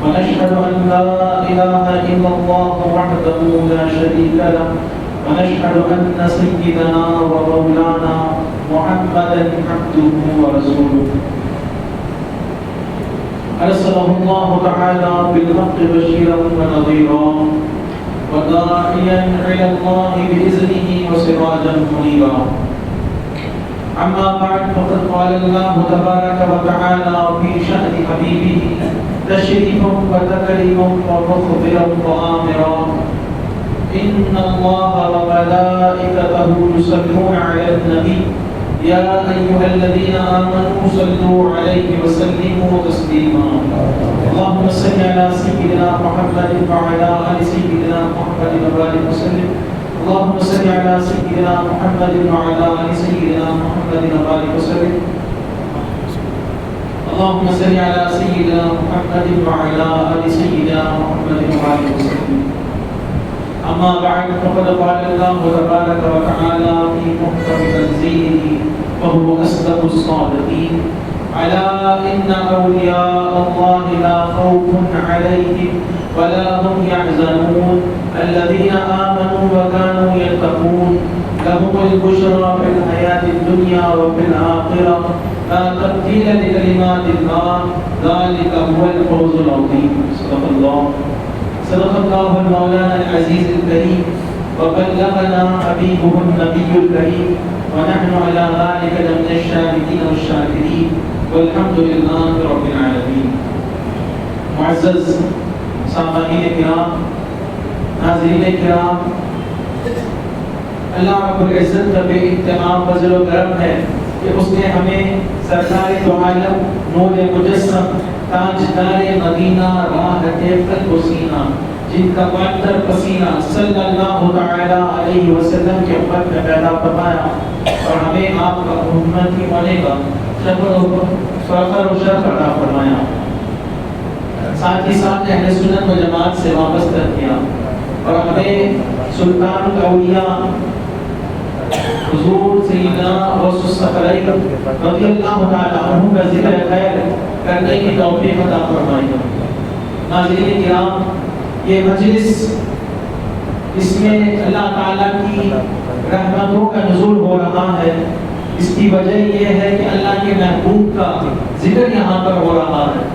ونشهد أن لا إله إلا الله وحده لا شريك له ونشهد أن سيدنا ومولانا محمدا عبده ورسوله أرسله الله تعالى بالحق بشيرا ونذيرا وداعيا إلى الله بإذنه وسراجا منيرا أما بعد فقد قال الله تبارك وتعالى في شأن حبيبه تشريفا وتكريما وتخبرا وآمرا إن الله وملائكته يصلون على النبي يا أيها الذين آمنوا صلوا عليه وسلموا تسليما اللهم صل على سيدنا محمد وعلى آل سيدنا محمد وبارك وسلم اللهم صل على سيدنا محمد وعلى آل سيدنا محمد وبارك وسلم اللهم صل على سيدنا محمد وعلى آل سيدنا محمد وبارك وسلم أما بعد فقد قال الله تبارك وتعالى في محكم تنزيله وهو أصدق الصادقين ألا إن أولياء الله لا خوف عليهم ولا هم يحزنون الذين آمنوا وكانوا يتقون لهم البشرى في الحياة الدنيا وفي الآخرة لا تبديل لكلمات الله ذلك هو الفوز العظيم صدق الله المولانا العزيز الكريم وبلغنا حبيبه النبي الكريم ونحن على ذلك من الشاهدين والشاكرين والحمد لله رب العالمين. معزز سامعین کرام، ناظرین کرام، اللہ رب العزت کا بے انتہا فضل و کرم ہے کہ اس نے ہمیں سرکار دو عالم نور مجسم تاجدار مدینہ راہ قلب و سینہ جن کا معطر پسینہ صلی اللہ تعالی علیہ وسلم کے امت میں پیدا فرمایا اور ہمیں آپ کا امت کی ہونے کا فخر و شرف عطا فرمایا، ساتھ ہی ساتھ اہل سنت و جماعت سے وابستہ کیا اور ہمیں سلطان الاولیاء حضور سیدنا غوث الثقلین رضی اللہ تعالی عنہ کا ذکر خیر کرنے کی توفیق عطا فرمائی۔ ناظرین کرام، یہ مجلس اس میں اللہ تعالیٰ کی رحمتوں کا نزول ہو رہا ہے، اس کی وجہ یہ ہے کہ اللہ کے محبوب کا ذکر یہاں پر ہو رہا ہے۔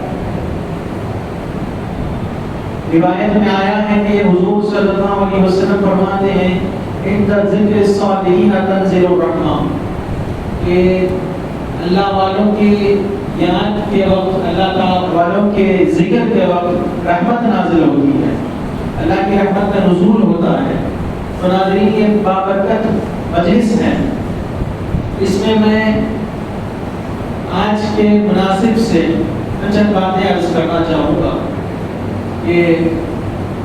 روایت میں آیا ہے کہ حضور صلی اللہ علیہ وسلم فرماتے ہیں عند ذکر الصالحین تنزل الرحمہ، کہ اللہ والوں کے یاد کے وقت، اللہ تعالی والوں کے ذکر کے وقت رحمت نازل ہوتی ہے، اللہ کی رحمت کا نزول ہوتا ہے۔ تو ناظرین، یہ بابرکت مجلس ہے، اس میں آج کے مناسب سے چند باتیں عرض کرنا چاہوں گا کہ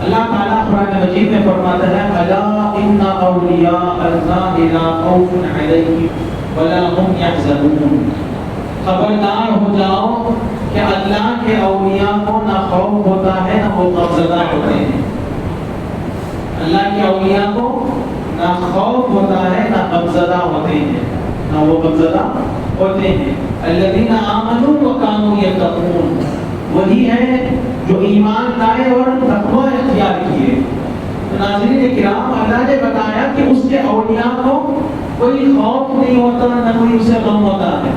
اللہ تعالیٰ قرآن مجید میں فرماتا ہے الا ان اولیاء اللہ لا خوف علیہم ولا هم يحزنون، خبردار ہو جاؤ کہ اللہ کے اولیاء کو نہ خوف ہوتا ہے نہ وہ غمزدہ ہوتے ہیں۔ اللہ کے اولیاء کو نہ خوف ہوتا ہے نہ غمزدہ ہوتے ہیں، نہ وہ غمزدہ ہوتے ہیں۔ الذین آمنوا وکانوا یتقون، وہی ہے جو ایمان لائے اور تقوی اختیار کیے۔ تو ناظرین کرام، اللہ نے بتایا کہ اس کے اولیاء کو کوئی خوف نہیں ہوتا نہ کوئی اسے غم ہوتا ہے۔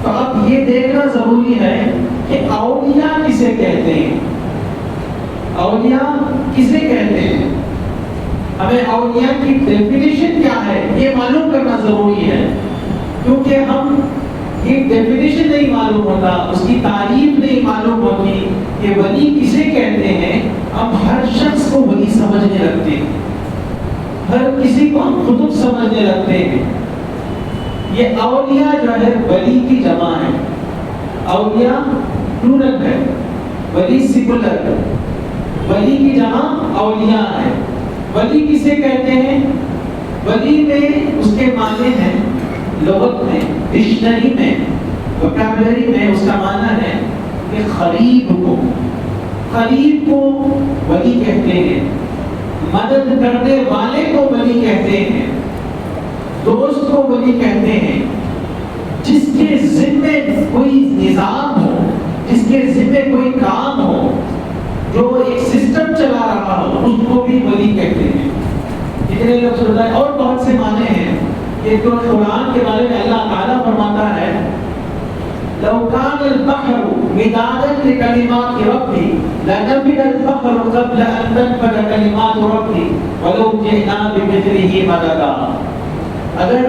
تو اب یہ دیکھنا ضروری ہے کہ اولیاء کسے کہتے ہیں، اولیاء کسے کہتے ہیں، ہمیں اولیاء کی ڈیفینیشن کیا ہے یہ معلوم کرنا ضروری ہے، کیونکہ ہم یہ ڈیفینیشن نہیں معلوم ہوتا، اس کی تعریف نہیں معلوم ہوتی کہ ولی کسے کہتے ہیں، ہم ہر شخص کو ولی سمجھنے لگتے ہیں، ہر کسی کو ہم قطب سمجھنے لگتے ہیں۔ یہ اولیاء جو ہے ولی کی جمع ہے، اولیاء پلورل ہے، ولی سنگولر، ولی کی جمع اولیاء ہے۔ ولی کسے کہتے ہیں؟ ولی میں اس کے معنی ہیں، لغت میں، ڈکشنری میں، وکیبلری میں اس کا معنی ہے کہ قریب کو، قریب کو ولی کہتے ہیں، مدد کرنے والے کو ولی کہتے ہیں، دوست کو ولی کہتے ہیں، جس کے ذمے کوئی نظام ہو، جس کے ذمے کوئی کام ہو، جو ایک سسٹم چلا رہا ہو، اس کو بھی ولی کہتے ہیں۔ اتنے لوگ سنتا ہے اور بہت سے معنی ہیں۔ یہ تو قرآن کے بارے میں اللہ تعالیٰ فرماتا ہے لو كان البحر مدادا لكلمات ربي لنفد البحر قبل ان تنفد كلمات ربي ولو جئنا بمثله مددا۔ اگر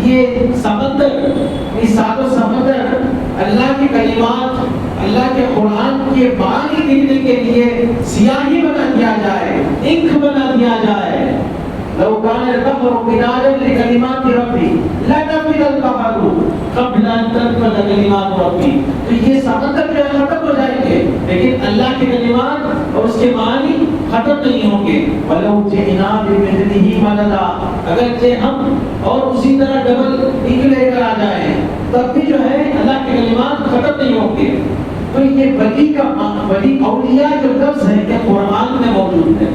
یہ سمندر، یہ سات سمندر اللہ کی کلمات، اللہ کے قرآن کے معنی لکھنے کے لیے سیاہی بنا دیا جائے، انک بنا دیا جائے، لو كان البحر مدادا لكلمات ربي لنفد البحر قبل ان تنفد كلمات ربي، تو یہ سمندر جو ختم ہو جائیں گے لیکن اللہ کے کلمات اور اس کے معنی ختم نہیں ہوں گے۔ ولو جئنا بمثله مددا، اگرچہ ہم اور اسی طرح ڈبل انک لے کر آ جائیں تب بھی جو ہے اللہ کے کلمات ختم نہیں ہوں گے۔ تو یہ ولی کا ولی اولیاء جو لفظ ہے کہ قرآن میں موجود ہے،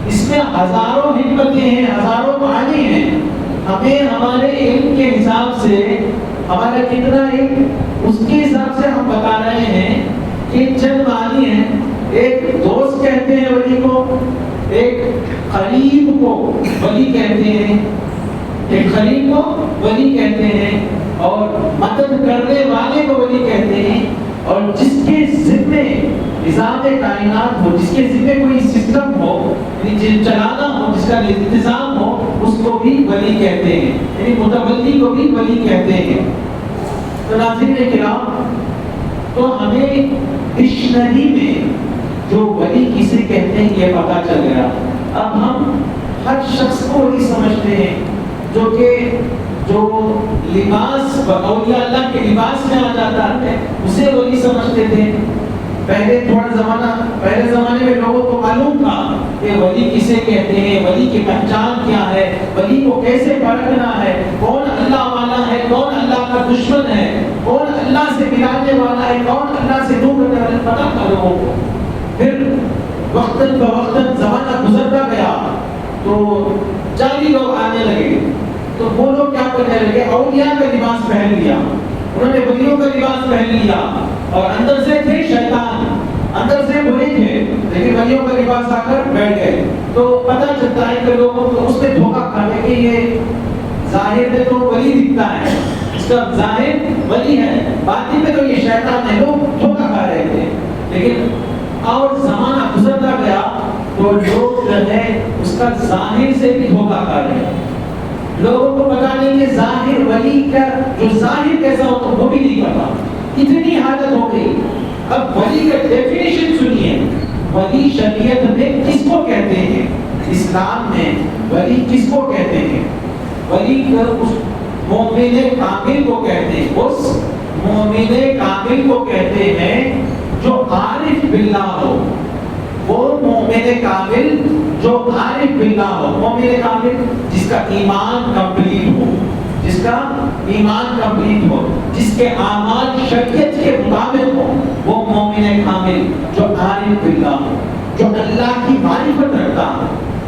اس میں ہزاروں حکمتیں ہیں، ہزاروں معنی ہیں۔ ہمیں ہمارے علم کے حساب سے ہمارا کتنا علم، اس کے حساب سے ہم بتا رہے ہیں کہ چند معنی ہیں۔ ایک دوست کہتے ہیں ولی کو، ایک قریب کو ولی کہتے ہیں، ایک قریب کو ولی کہتے ہیں، اور مدد کرنے والے کو ولی کہتے ہیں، اور جس کے ذمے نظام کائنات ہو، جس کے ذمے کوئی سسٹم ہو، یعنی چلانا ہو، جس کا انتظام ہو، اس کو بھی ولی کہتے ہیں، یعنی متولی کو بھی ولی کہتے ہیں۔ تو ناظرین کرام، تو ہمیں ڈکشنری میں جو ولی کسے کہتے ہیں یہ پتہ چل گیا۔ اب ہم ہر شخص کو ولی سمجھتے ہیں جو کہ جو لباس اولیاء اللہ کے لباس میں آ جاتا ہے اسے ولی سمجھتے تھے۔ پہلے پہلے زمانے میں لوگوں کو معلوم تھا کہ ولی کسے کہتے ہیں، ولی کی پہچان کیا ہے، ولی کو کیسے پرکھنا ہے، کون اللہ والا ہے، کون اللہ کا دشمن ہے، کون اللہ سے ملانے والا ہے، کون اللہ سے دور کرنے والا ہے، پتہ تھا لوگوں کو۔ پھر وقتاً فوقتاً زمانہ گزرتا گیا تو جعلی لوگ آنے لگے، تو وہ لوگ کیا کرنے لگے، اولیاء کا لباس پہن لیا، انہوں نے ولیوں کا لباس پہن لیا، اور اندر سے تھے شیطان، اندر سے برے تھے لیکن ولیوں کا لباس آ کر بیٹھ گئے۔ تو پتہ چلتا ہے کہ لوگوں کو اس میں دھوکہ کھانے کہ یہ ظاہر میں تو ولی دکھتا ہے، اس کا ظاہر ولی ہے، باطن میں تو یہ شیطان ہے، لوگ دھوکہ کھا رہے تھے۔ لیکن اور زمانہ گزرتا گیا تو لوگ جو ہے اس کا ظاہر سے بھی دھوکہ کھا رہے ہیں، لوگوں کو پتا نہیں کہ ظاہر ولی کا جو ظاہر کیسا ہو تو وہ بھی نہیں پتا، اتنی حالت ہو گئی۔ اب ولی کا ڈیفینیشن سنیے، ولی شریعت میں کس کو کہتے ہیں، اسلام میں ولی کس کو کہتے ہیں؟ ولی اس مومن کامل کو کہتے ہیں، اس مومن کامل کو کہتے ہیں جو عارف باللہ ہو، وہ مومن مومن کامل جو عارف باللہ ہو. مومن کامل جس کا ایمان کمپلیٹ ہو, جس کا ایمان کمپلیٹ ہو, جس کے اعمال شریعت کے مطابق ہو, وہ مومن کامل جو عارف باللہ ہو, جو اللہ کی معرفت رکھتا ہے,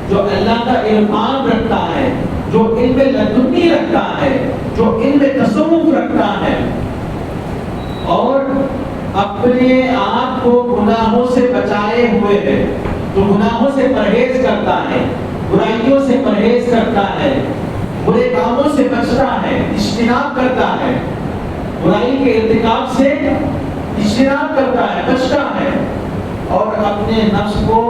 جو اللہ کا عرفان رکھتا ہے, جو علم لدنی رکھتا ہے, جو علم تصوف رکھتا ہے, اور اپنے آپ کو گناہوں سے بچائے ہوئے ہے, جو گناہوں سے پرہیز کرتا ہے, برائیوں سے پرہیز کرتا ہے, برے کاموں سے بچتا ہے, اجتناب کرتا ہے, برائی کے ارتکاب سے اجتناب کرتا ہے, بچتا ہے, اور اپنے نفس کو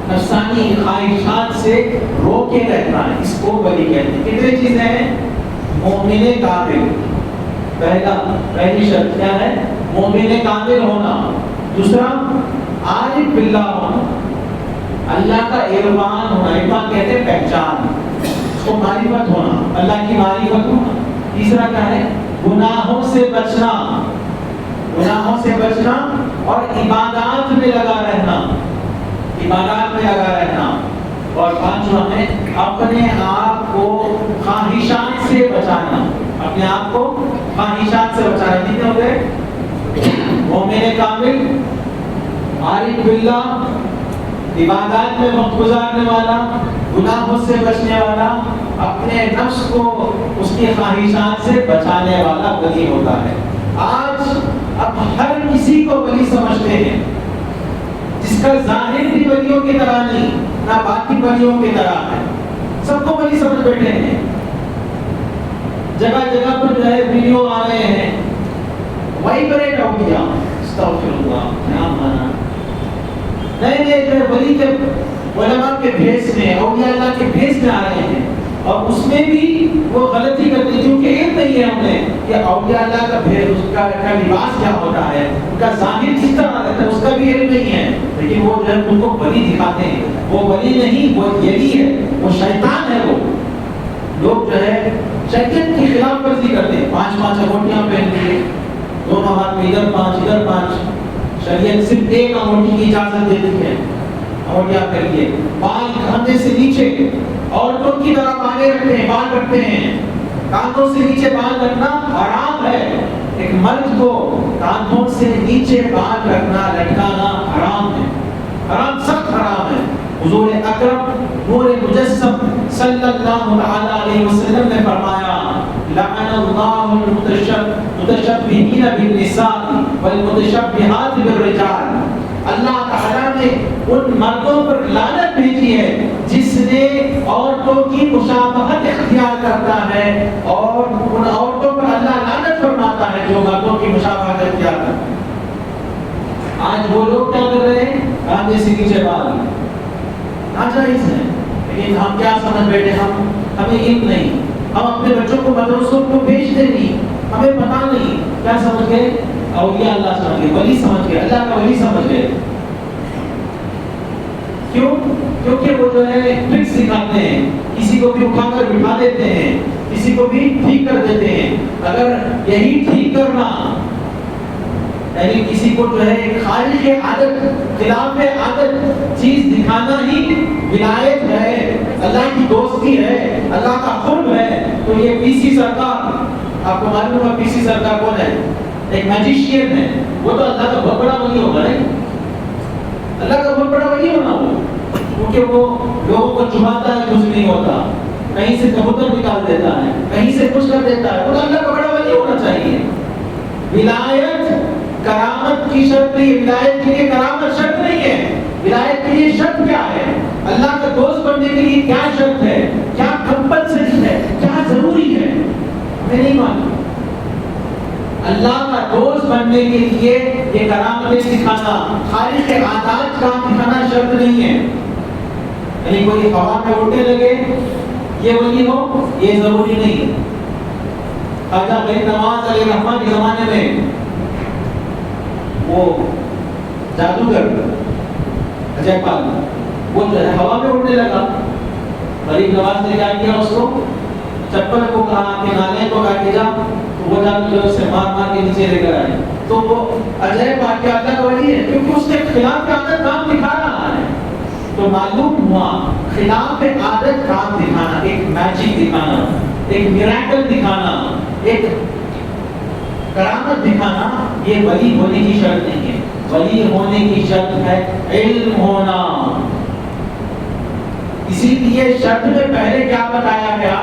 نفسانی خواہشات سے روکے رہتا ہے, اس کو ولی کہتے ہیں. کتنی چیزیں ہیں؟ مومن کامل, پہلی شرط کیا ہے؟ مومن کامل ہونا. دوسرا عارف باللہ ہونا, اللہ کا عرفان ہونا, عرفان کہتے ہیں پہچان, اس کو معرفت ہونا, اللہ کی معرفت ہونا. تیسرا کیا ہے؟ گناہوں سے بچنا, گناہوں سے بچنا اور عبادات میں لگا رہنا, عبادات میں لگا رہنا. اور پانچواں ہے اپنے آپ کو خواہشات سے بچانا, اپنے آپ کو خواہشات سے بچانا. کتنے ہو گئے؟ مومن کامل, عارف باللہ, عبادات میں وقت گزارنے والا, گناہوں سے بچنے والا, اپنے نفس کو اس کی خواہشات سے بچانے والا ولی ہوتا ہے. آج اب ہر کسی کو ولی سمجھتے ہیں, جس کا ظاہر بھی ولیوں کی طرح نہیں, نہ باقی ولیوں کی طرح ہے, سب کو ولی سمجھ بیٹھے ہیں. جگہ جگہ پر جو ہے ویڈیو آ رہے ہیں, وائبریٹ ہو گیا, استغفر اللہ, کیا مانا, نئے نئے جو ولی کے علماء کے بھیس میں, اولیاء اللہ کے بھیس میں آ رہے ہیں, اور اس میں بھی وہ غلطی کرتے, کیونکہ علم نہیں ہے ہمیں کہ اولیاء اللہ کا بھیس, اس کا لباس کیا ہوتا ہے, ان کا ظاہر کس طرح رہتا ہے, اس کا بھی علم نہیں ہے. لیکن وہ جو ہے ان کو ولی دکھاتے ہیں. وہ ولی نہیں, وہ یلی ہے, وہ شیطان ہے. وہ لوگ جو ہے شریعت کی خلاف ورزی کرتے ہیں, 5 انگوٹیاں پہن لیے, دونوں ہاتھ میں ادھر 5 ادھر 5. شریعت صرف ایک انگوٹی کی اجازت دیتی ہے, انگوٹیاں کر لیے. بال کاندھے سے نیچے عورتوں کی طرح بالیں رکھتے ہیں, بال رکھتے ہیں, کاندھوں سے نیچے بال رکھنا حرام ہے. ایک مرد کو کاندھوں سے نیچے بال رکھنا, لٹکانا حرام ہے, حرام, سخت حرام ہے. حضور اکرم نور مجسم صلی اللہ علیہ وسلم نے فرمایا, لعن اللہ المتشبہین بالنساء والمتشبہات بالرجال. اللہ تعالیٰ نے ان مردوں پر لعنت بھیجی ہے جس نے عورتوں کی مشابہت اختیار کرتا ہے, اور ان عورتوں پر اللہ لعنت فرماتا ہے جو مردوں کی مشابہت اختیار کرتا ہے. آج وہ لوگ کیا کر رہے ہیں؟ کاندھے سے نیچے بال, ناجائز ہے. لیکن ہم کیا سمجھ بیٹھے, ہمیں علم نہیں, ہم اپنے بچوں کو مدرسوں کو بھیجتے نہیں, ہمیں پتہ نہیں. کیا سمجھ گئے؟ اولیاء اللہ سمجھ گئے, ولی سمجھ گئے, اللہ کا ولی سمجھ گئے. کیوں؟ کیونکہ وہ جو ہے ٹرک سکھاتے ہیں, کسی کو بھی اٹھا کر بٹھا دیتے ہیں, کسی کو بھی ٹھیک کر دیتے ہیں. اگر یہی ٹھیک کرنا, یعنی کسی کو جو ہے خارج عادت, خلاف عادت چیز دکھانا ہی ولایت ہے, اللہ کی دوستی ہے, اللہ کا قرب ہے, تو یہ پی سی سرکار, آپ کو معلوم ہے پی سی سرکار کون ہے؟ ایک میجیشین ہے. وہ تو اللہ کا بہت بڑا ولی ہوگا, نہیں, اللہ کا بہت بڑا ولی ہونا وہ, کیونکہ وہ لوگوں کو چبھاتا ہے, کچھ نہیں ہوتا, کہیں سے کبوتر نکال دیتا ہے, کہیں سے کچھ کر دیتا ہے. وہ تو اللہ کا بڑا ولی ہونا چاہیے. ولایت کرامت کی شرط نہیں, ولایت کے لیے کرامت شرط نہیں ہے. ولایت کے لیے شرط کیا ہے؟ اللہ کا دوست بننے کے لیے کیا شرط ہے, کیا کمپلسری ہے, کیا ضروری ہے, ہمیں نہیں معلوم. اللہ کا دوست بننے کے لیے یہ کرامتیں سکھانا, خالق کے عادات کا دکھانا شرط نہیں ہے. یعنی کوئی ہوا میں اڑنے لگے یہ ولی ہو, یہ ضروری نہیں. خواجہ غریب نواز علیہ الرحمہ کے زمانے میں وہ جادوگر اجے پال, وہ جو ہے ہوا میں اڑنے لگا. غریب نواز نے کیا کیا, اس کو چپل کو کہا کہ نالے کو کہا کہ جا, تو وہ جادوگر سے مار کے نیچے لے کر آئے. تو وہ اجے پال کے اللہ کا ولی ہے, کیونکہ اس کے خلاف کا کام دکھا رہا ہے. معلوم ہوا خلاف عادت کام دکھانا، ایک میجک دکھانا، ایک میراکل دکھانا، ایک کرامت دکھانا، یہ ولی ہونے کی شرط نہیں ہے. ولی ہونے کی شرط ہے علم ہونا. اسی لیے شرط میں پہلے کیا بتایا گیا؟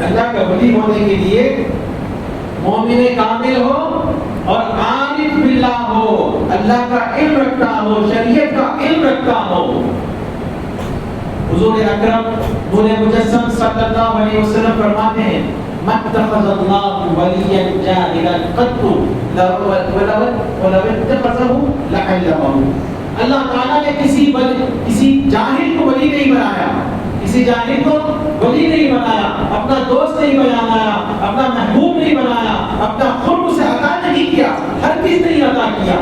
اللہ کا ولی ہونے کے لیے مومن کامل ہو اور عارف باللہ ہو، اللہ کا علم رکھتا ہو، شریعت کا علم رکھتا ہو. حضور اکرم نور مجسم صلی اللہ علیہ وسلم فرماتے ہیں مَتَّخَذَ اللَّهُ وَلِيًّا جَاهِلًا قَطُّ وَلَوِ اتَّخَذَهُ لَعَلَّمَهُ. اللہ تعالیٰ نے کسی جاہل کو ولی نہیں بنایا، کسی جاہل کو ولی نہیں بنایا، اپنا دوست نہیں بنایا، اپنا محبوب نہیں بنایا، اپنا قرب اسے عطا نہیں کیا، ہر چیز نہیں عطا کیا.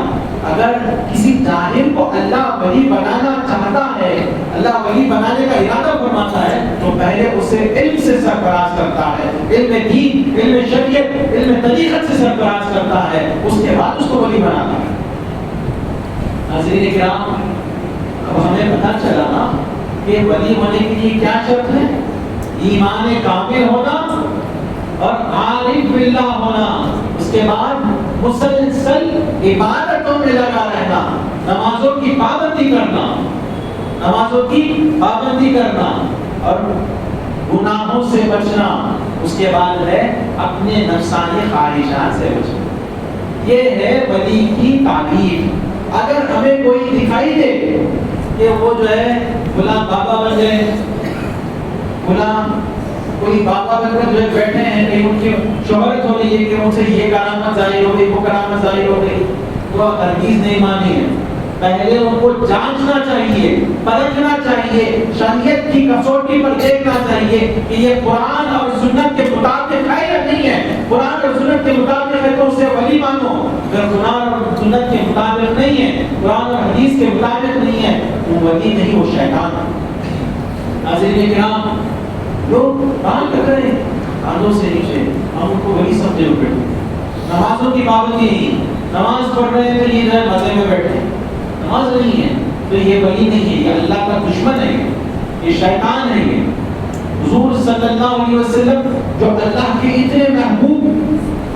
اگر کسی جاہل کو اللہ ولی بنانا چاہتا ہے، اللہ ولی بنانے کا ارادہ فرماتا ہے، تو پہلے اسے علم سے سرفراز کرتا ہے، علم دین، علم شریعت، علم طریقت سے سرفراز کرتا ہے، اس کے بعد اس کو ولی بناتا ہے. ناظرین کرام، اب ہمیں پتہ چلا نا کہ ولی ہونے کے لیے کیا شرط ہے؟ ایمان کامل ہونا اور عارف باللہ ہونا. اس کے بعد مسلسل عبادتوں میں لگا رہنا، نمازوں کی پابندی کرنا، نمازوں کی پابندی کرنا اور گناہوں سے بچنا. اس کے بعد ہے اپنے نفسانی خواہشات سے بچنا. یہ ہے ولی کی تعریف. اگر ہمیں کوئی دکھائی دے کہ وہ جو ہے غلام بابا بن گئے، غلام کوئی بابا بن کر جو ہے بیٹھے ہیں، کہیں ان کی شہرت ہو رہی ہے کہ ان سے یہ کرامت ظاہر ہو گئی، وہ کرامت ظاہر ہو گئی، تو ہرگز نہیں مانی ہے. پہلے ان کو جانچنا چاہیے، پرکھنا چاہیے، شریعت کی کسوٹی پر دیکھنا چاہیے کہ یہ قرآن اور سنت کے مطابق ہے یا نہیں ہے. قرآن اور سنت کے مطابق ہے تو اسے ولی مانو. اگر قرآن اور سنت کے مطابق نہیں ہے، قرآن اور حدیث کے مطابق نہیں ہے، وہ ولی نہیں، وہ شیطان. ناظرین کرام، لوگ بات کر رہے ہیں کانوں سے نیچے، ہم ان کو ولی سمجھے ہوئے. نمازوں کی پابندی نہیں، نماز پڑھ رہے ہیں تو یہ جو ہے مزے میں بیٹھے، نماز نہیں ہے تو یہ ولی نہیں ہے، یہ اللہ کا دشمن ہے، یہ شیطان ہے. یہ حضور صلی اللہ علیہ وسلم جو اللہ کے اتنے محبوب،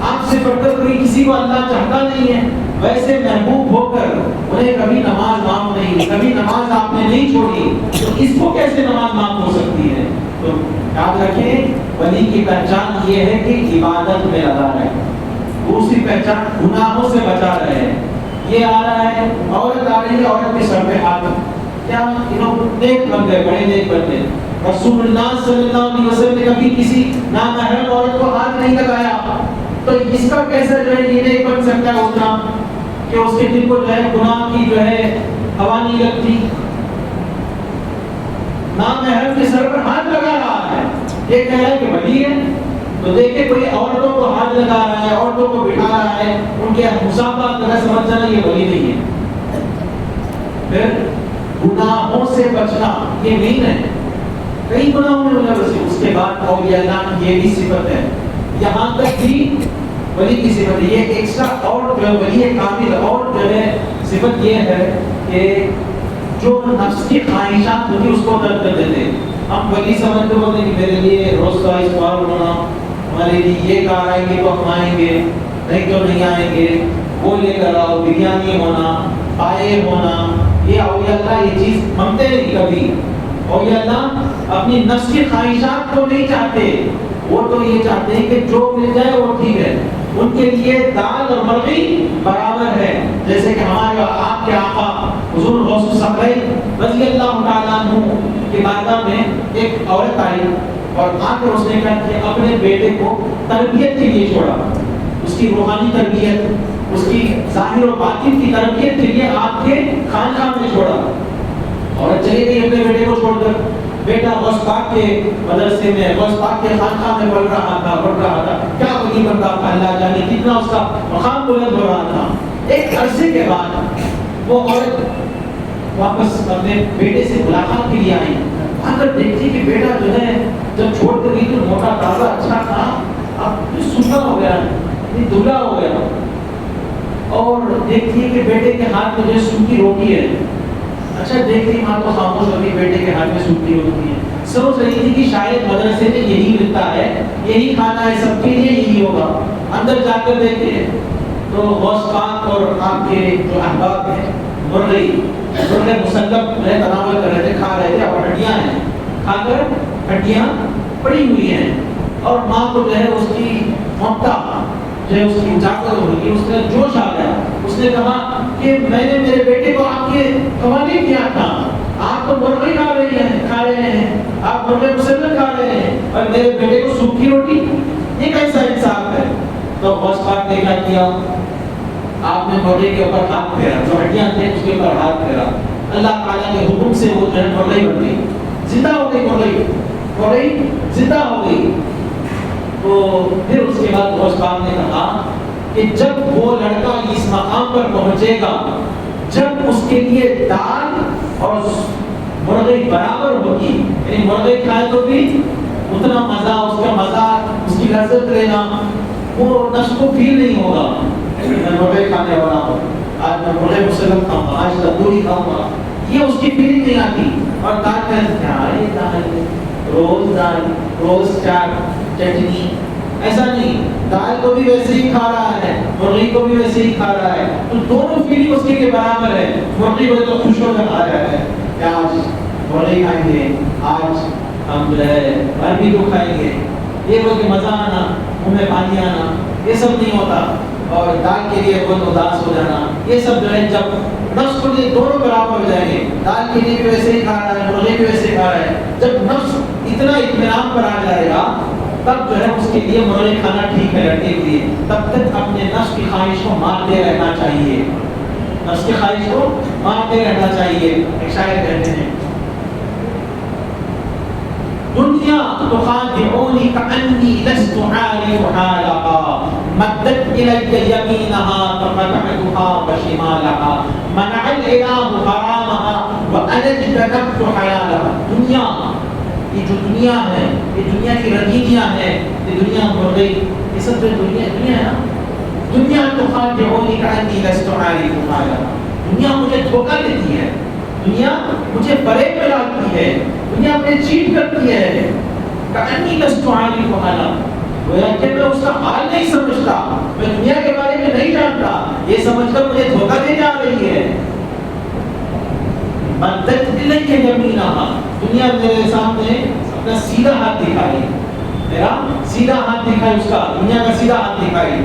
آپ سے بڑھ کر کوئی کسی کو اللہ چاہتا نہیں ہے، ویسے محبوب ہو کر انہیں کبھی نماز معاف نہیں، کبھی نماز آپ نے نہیں چھوڑی، تو اس کو کیسے نماز معاف ہو سکتی ہے؟ تو یاد رکھیں ولی کی پہچان یہ ہے کہ عبادت میں لگا رہے. دوسری پہچان گناہوں سے بچا رہے. یہ آ رہا ہے، عورت آ رہی ہے، عورت کے سر پہ ہاتھ، کیا انہوں نیک بن گئے، بڑے نیک بن گئے. رسول اللہ صلی اللہ علیہ وسلم نے کبھی کسی نامحرم عورت کو ہاتھ نہیں لگایا، تو اس کا کیسے جو ہے یہ نہیں بن سکتا ہوتا کہ اس کے دل کو جو ہے گناہ کی جو ہے ہوا نہیں لگتی. نامحرم کے سر پر ہاتھ لگا رہا ہے، یہ کہہ رہا ہے کہ ولی ہے. تو دیکھیں کوئی عورتوں کو ہاتھ لگا رہا ہے، عورتوں کو بٹھا رہا ہے، ان کے مسافہ کرنا سمجھ جانا یہ ولی نہیں ہے. پھر گناہوں سے بچنا یہ مین ہے، کئی گناہوں میں ملوث ہے. اس کے بعد اولیاء اللہ کی یہ بھی صفت ہے، یہاں تک بھی ولی کی صفت ہے. یہ ایکسٹرا اور جو ہے ولی کامل اور جو ہے صفت یہ ہے کہ جو نفس کی خواہشات ہوتی اس کو ترک کر دیتے. ہم ولی سمجھتے ہوتے کہ میرے لیے روز کا استعمال ہونا، ہمارے لیے یہ کار آئیں گے تو ہم آئیں گے، نہیں تو نہیں آئیں گے، وہ لے کر آؤ، بریانی ہونا، پائے ہونا. یہ اولیاء اللہ یہ چیز مانتے نہیں کبھی. اولیاء اللہ اپنی نفس کی خواہشات کو نہیں چاہتے، وہ تو یہ چاہتے ہیں کہ جو مل جائے وہ ٹھیک ہے. ان کے لیے دال اور مرغی برابر ہے. جیسے کہ ہمارے آپ کے آقا حضور غوث الثقلین رضی اللہ تعالیٰ عنہ کی بارگاہ میں ایک عورت آئی اور آ کر اس نے کہا کہ اپنے بیٹے کو تربیت کے لیے چھوڑا، اس کی روحانی تربیت، اس کی ظاہر و باطن کی تربیت کے لیے آپ کے خانقاہ میں چھوڑا. عورت چلی گئی اپنے بیٹے کو چھوڑ کر. بیٹا غوث پاک کے مدرسے میں، غوث پاک کے خانقاہ میں پڑھ رہا تھا، کیا ولی بنتا تھا، اللہ جانے کتنا اس کا مقام بلند ہو رہا تھا. ایک عرصے کے بعد وہ عورت واپس اپنے بیٹے سے ملاقات کے لیے آئی. آ کر دیکھتی کہ بیٹا جو ہے جب چھوڑ کر گئی تو موٹا تازہ اچھا تھا، اب سوکھا ہو گیا، دبلا ہو گیا. اور دیکھتی ہے کہ بیٹے کے ہاتھ میں جو سوکھی روٹی ہے، اچھا دیکھتی ماں تو خاموش ہوتی، بیٹے کے ہاتھ میں سوکھی ہوتی ہے، سوچ رہی تھی کہ شاید مدرسے میں یہی ملتا ہے، یہی کھانا ہے سب کے لیے، یہی ہوگا۔ اندر جا کر دیکھے تو غوث پاک اور آپ کے جو احباب ہیں مرغی مسلم میں تناول کر رہے تھے، کھا رہے تھے، اور ہڈیاں ہیں، کھا کر ہڈیاں پڑی ہوئی ہیں، اور ماں کو جو ہے اس کی ممتا جو ہے اس کی اجاگر ہوئی، اس کا جوش آ گیا، اس نے کہا کہ میں نے میرے بیٹے کو آپ کے حوالے کیا تھا، آپ تو مرغی کھا رہے ہیں، آپ مرغی مسلم کھا رہے ہیں، اور میرے بیٹے کو سوکھی روٹی، یہ کیسا انصاف ہے؟ تو غوث پاک نے کیا کیا، آپ نے مرغی کے اوپر ہاتھ پھیرا، جو ہڈیاں تھے اس کے اوپر ہاتھ پھیرا، اللہ تعالیٰ کے حکم سے وہ جو ہے مرغی بن گئی، زندہ ہو گئی، مرغی زندہ ہو گئی۔ تو پھر اس کے بعد غوث پاک نے کہا کہ جب وہ لڑکا اس مقام پر پہنچے گا، جب اس کے لیے دال اور مرغی برابر ہوگی، یعنی مرغی کھائے تو بھی اتنا مزہ، اس کا مزہ، اس کی لذت لینا وہ نفس کو فیل نہیں ہوگا، میں مرغی کھانے والا ہوں، آج میں مرغی مسلم کھاؤں گا، آج تندوری کھاؤں گا، یہ اس کی فیلنگ نہیں آتی۔ اور دال دال روز چار چٹنی، ایسا نہیں، دال کو بھی ویسے ہی کھا رہا ہے، مرغی کو بھی ویسے ہی کھا رہا ہے، تو دونوں فیلنگ اس کے برابر ہے۔ مرغی کو تو خوش ہو کر آ رہا ہے کہ آج مرغی کھائیں گے، آج ہم جو ہے عربی کو کھائیں گے، یہ وہ کہ مزہ آنا، منہ میں پانی آنا، یہ سب نہیں ہوتا، اور دال کے لیے بہت اداس ہو جانا، یہ سب جو ہے جب نفس کو لیے دونوں برابر ہو جائیں گے، دال کے لیے بھی ویسے ہی کھا رہا ہے، مرغی بھی ویسے ہی کھا رہا ہے، جب نفس اتنا اطمینان پر آ جائے گا تب جو ہے اس کے لیے مرغی کھانا ٹھیک ہے لڑکے کے لیے۔ تب تک اپنے نفس کی خواہش کو مارتے رہنا چاہیے، نفس کی خواہش کو مارتے رہنا چاہیے۔ ایک شاعر کہتے ہیں دنیا تخادعنی کأنی لست عارف حالها مدت الی یمینها فقطعتها وشمالها منع الإله حرامها وانا اجتنبت حلالها۔ دنیا، یہ جو دنیا ہے، یہ دنیا کی ردیدیاں ہیں، یہ دنیا مرغی، یہ سب جو دنیا ہے نا، دنیا تخادعنی کأنی لست عارف حالها، دنیا مجھے دھوکہ دیتی ہے، دنیا مجھے فریب میں ڈالتی ہے، دنیا مجھے چیٹ کرتی ہے، کأنی لست عارف حالها، گویا کہ میں اس کا حال نہیں سمجھتا، میں دنیا کے بارے میں نہیں جانتا، یہ سمجھ کر مجھے دھوکہ دے جا رہی ہے۔ مدت الیہ یمینہا، دنیا میرے سامنے اپنا سیدھا ہاتھ دکھائی، میرا سیدھا ہاتھ دکھائی، اس کا دنیا کا سیدھا ہاتھ دکھائی،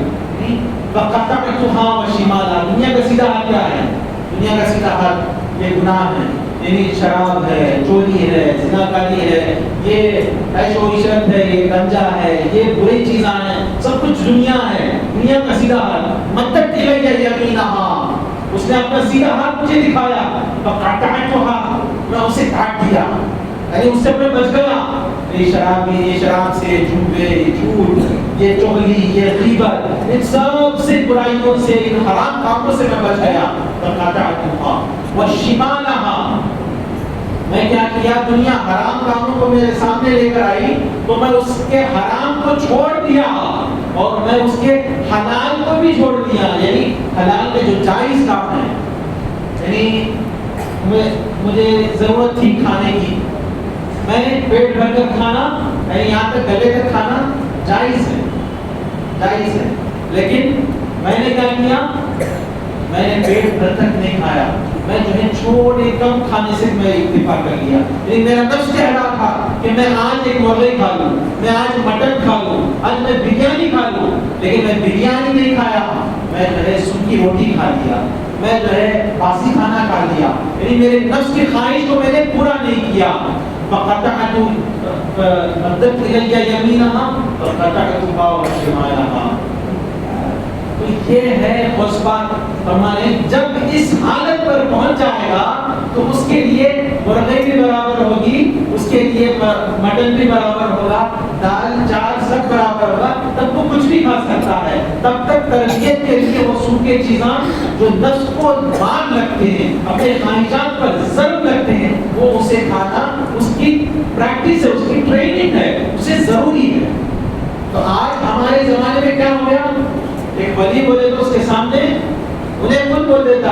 فقطعتها وشمالها، دنیا کا سیدھا ہاتھ کیا ہے؟ دنیا کا سیدھا ہاتھ یہ گناہ ہے، یعنی شراب ہے، چوری ہے، زناکاری ہے، یہ عیش و عشرت ہے، یہ گنجا ہے، یہ بری چیزاں ہیں، سب کچھ دنیا ہے، دنیا کا سیدھا ہاتھ۔ مدت الیہ یمینہا، اس نے اپنا سیدھا ہاتھ مجھے دکھایا، فقطعتها، میں اسے کاٹ دیا، یعنی اس سے میں بچ گیا، یہ شرابی، یہ شراب سے، جھوٹے، یہ جھوٹ، یہ چغلی، یہ غیبت، ان سب سے برائیوں سے، ان حرام کاموں سے میں بچ گیا۔ فقطعتها وشمالها، میں کیا کیا، دنیا حرام کاموں کو میرے سامنے لے کر آئی تو میں اس کے حرام کو چھوڑ دیا اور میں اس کے حلال کو بھی چھوڑ دیا، یعنی حلال میں جو جائز کام ہے، یعنی مجھے ضرورت تھی کھانے کی، میں نے پیٹ بھر کر کھانا، یعنی یہاں تک گلے تک کھانا جائز ہے، جائز ہے، لیکن میں نے کیا کیا، میں نے پیٹ بھر تک نہیں کھایا، میں جو ہے چھوٹے کم کھانے سے میں اکتفا کر لیا، لیکن میرا نفس کہہ رہا تھا کہ میں آج ایک مرغی کھا لوں، میں آج مٹن کھا لوں، آج میں بریانی کھا لوں، لیکن میں بریانی نہیں کھایا، میں جو ہے سوکھی روٹی کھا لیا، میں جو ہے باسی کھانا کھا لیا، یعنی میرے نفس کی خواہش کو میں نے پورا نہیں کیا۔ فقطعت مدت الیہ یمینہا فقطعتها وشمالہا، تو یہ ہے غوث پاک فرمانے جب اس حالت پر پہنچ جائے گا تو اس کے لیے مرغی بھی برابر ہوگی، اس کے لیے مٹن بھی برابر ہوگا، دال چار سب برابر ہوگا، تب وہ کچھ بھی کھا سکتا ہے۔ تب تک تربیت کے لیے وہ سوکھے چیزاں جو نفس کو مار لگتے ہیں، اپنے خواہشات پر ضرب لگتے ہیں، وہ اسے کھانا اس کی پریکٹس ہے، اس کی ٹریننگ ہے، اسے ضروری ہے۔ تو آج ہمارے زمانے میں کیا ہو گیا، ایک ولی بولے تو اس کے سامنے انہیں خود بول دیتا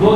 2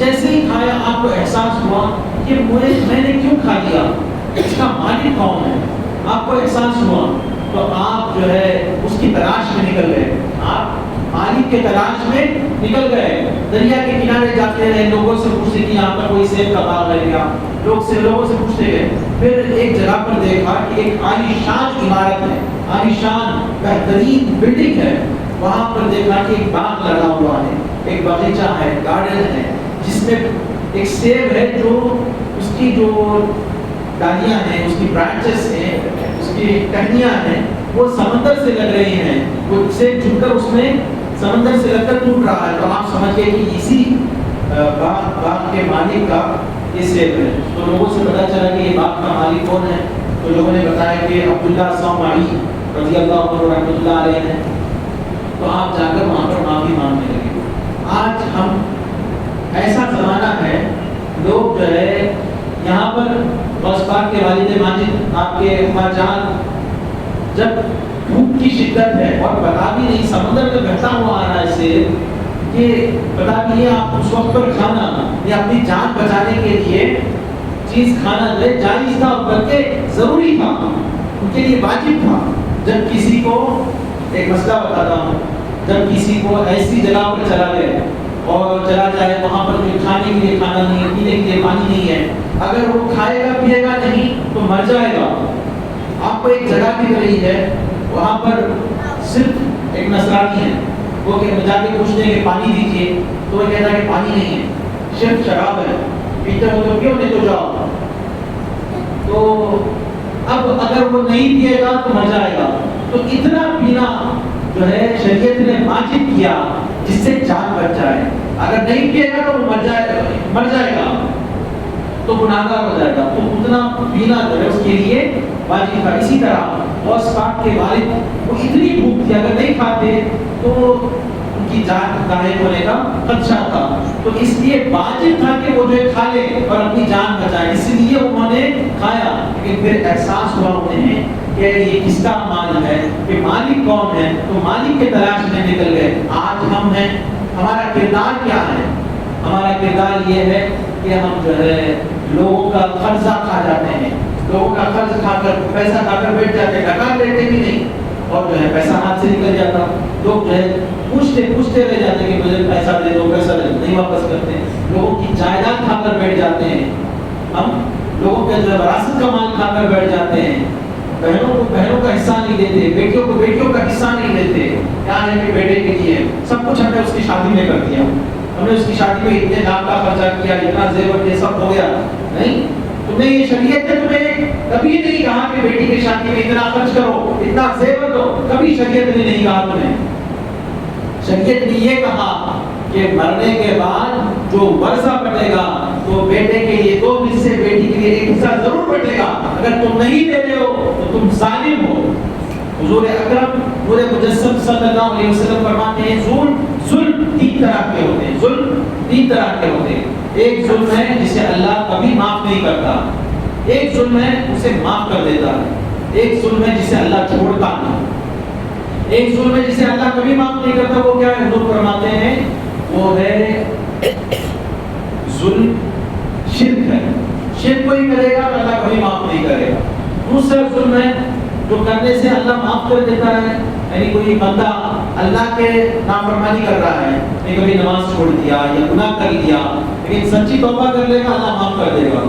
جیسے ہی کھایا آپ کو احساس ہوا کہ میں نے کیوں کھا لیا، اس کا مالک کون ہے، آپ کو احساس ہوا تو آپ جو ہے اس کی تلاش میں نکل گئے، آپ مالک کے تلاش میں نکل گئے، دریا کے کنارے جاتے رہے، لوگوں سے پوچھتے کہ یہاں پر کوئی سیب کا باغ ہے کیا، لوگوں سے پوچھتے گئے، پھر ایک جگہ پر دیکھا کہ ایک عالیشان عمارت ہے، عالیشان بہترین بلڈنگ ہے، وہاں پر دیکھا کہ ایک باغ لگا ہوا ہے، ایک باغیچہ ہے، گارڈن ہے، جس میں ایک سیب ہے جو اس کی جو ڈالیاں ہیں، اس کی برانچز ہیں، اس کی ٹہنیاں ہیں، وہ سمندر سے لگ رہی ہیں، وہ سیب جھک کر اس میں سمندر سے لگ کر ٹوٹ رہا ہے، تو آپ سمجھ گئے کہ اسی باغ کے مالک کا یہ سیب ہے۔ تو لوگوں سے پتا چلا کہ یہ باغ کا مالک کون ہے، تو لوگوں نے بتایا کہ عبداللہ صومعی رضی اللہ عنہ رحمۃ اللہ علیہ ہیں، تو آپ جا کر وہاں پر معافی مانگنے لگے۔ آج ہم ایسا زمانہ ہے، لوگ جو ہے یہاں پر غوث پاک کے والد ماجد آپ کے ابا جان جب دھوپ کی شدت ہے اور پتا بھی نہیں سمندر میں بہتا ہوا آ رہا ہے سیب، یہ پتا بھی ہے آپ اس وقت پر کھانا یا اپنی جان بچانے کے لیے چیز کھانا جائز تھا، بلکہ ضروری تھا، ان کے لیے واجب تھا۔ جب کسی کو ایک مسئلہ بتاتا ہوں، جب کسی کو ایسی جگہ پر چلا جائے وہاں پر کوئی کھانے کے لیے کھانا نہیں ہے، پینے کے لیے پانی نہیں ہے، اگر وہ کھائے گا پیے گا نہیں تو مر جائے گا۔ آپ کو ایک جگہ دکھ رہی ہے، وہاں پر صرف ایک نصرانی ہے، وہ کہ جا کے پوچھتے ہیں کہ پانی دیجیے، تو وہ کہتا ہے کہ پانی نہیں ہے، صرف شراب ہے، پیتے ہو تو پیو نہیں تو جاؤ۔ تو اب اگر وہ نہیں پیے گا تو مر جائے گا، تو اتنا پینا جو ہے شریعت نے واجب کیا جس سے جان بچ جائے، اگر نہیں پیے گا تو وہ مر جائے گا تو گناہگار ہو جائے گا، تو اتنا پینا جو ہے اس کے لیے واجب تھا۔ اسی طرح غوث پاک کے والد کو اتنی بھوک تھی، اگر نہیں کھاتے تو ان کی جان غائب ہونے کا خدشہ تھا، تو اس لیے واجب تھا کہ وہ جو کھا لے اور اپنی جان بچائے، اس لیے انہوں نے کھایا۔ لیکن پھر احساس ہوا انہیں کہ یہ کس کا مال ہے، کہ مالک کون ہے، تو مالک کے تلاش میں نکل گئے۔ آج ہم ہیں، ہمارا کردار کیا ہے؟ ہمارا کردار یہ ہے کہ ہم جو ہے لوگوں کا قرضہ کھا جاتے ہیں، لوگوں کا قرض کھا کر پیسہ کھا کر بیٹھ جاتے ہیں، ڈکا لیتے بھی نہیں، اور جو ہے پیسہ ہاتھ سے نکل جاتا، لوگ جو ہے پوچھتے رہ جاتے ہیں کہ مجھے پیسہ دے دو، پیسہ دے دو، نہیں واپس کرتے ہیں، لوگوں کی جائیداد کھا کر بیٹھ جاتے ہیں، ہم لوگوں کے جو ہے وراثت کا مال کھا کر بیٹھ جاتے ہیں، بہنوں کو بہنوں کا حصہ نہیں دیتے، بیٹیوں کو بیٹیوں کا حصہ نہیں دیتے، کیا ہے کہ بیٹے کے لیے سب کچھ ہم نے اس کی شادی میں کر دیا، ہم نے اس کی شادی میں اتنے لاکھ کا خرچہ کیا، اتنا زیور یہ سب ہو گیا۔ نہیں، تمہیں یہ شریعت نے تمہیں کبھی نہیں کہا کہ بیٹی کی شادی میں اتنا خرچ کرو، اتنا زیور دو، کبھی شریعت نے نہیں کہا تمہیں۔ شریعت نے یہ کہا کہ مرنے کے بعد جو ورثہ بٹے گا تو بیٹے کے لیے 2 حصے، بیٹی کے لیے 1 حصہ ضرور بٹے گا، اگر تم نہیں دے رہے ہو تو تم ظالم ہو۔ حضور اکرم نور مجسم صلی اللہ علیہ وسلم فرماتے ہیں ظلم 3 طرح کے ہوتے ہیں، ظلم 3 طرح کے ہوتے ہیں۔ ایک ظلم ہے جسے اللہ کبھی معاف نہیں کرتا، ایک ظلم ہے اسے معاف کر دیتا ہے، ایک ظلم ہے جسے اللہ چھوڑتا نہیں، ایک ظلم ہے جسے اللہ کبھی معاف نہیں کرتا۔ وہ کیا ہے؟ حضور فرماتے ہیں وہ ہے ظلم شرک ہے، شرک کوئی کرے گا تو اللہ کبھی معاف نہیں کرے گا۔ دوسرا ظلم ہے جو کرنے سے اللہ معاف کر دیتا ہے، یعنی کوئی بندہ اللہ کے نافرمانی کر رہا ہے، نے کبھی نماز چھوڑ دیا یا گناہ کر لیا، لیکن سچی توبہ کر لے گا اللہ معاف کر دے گا۔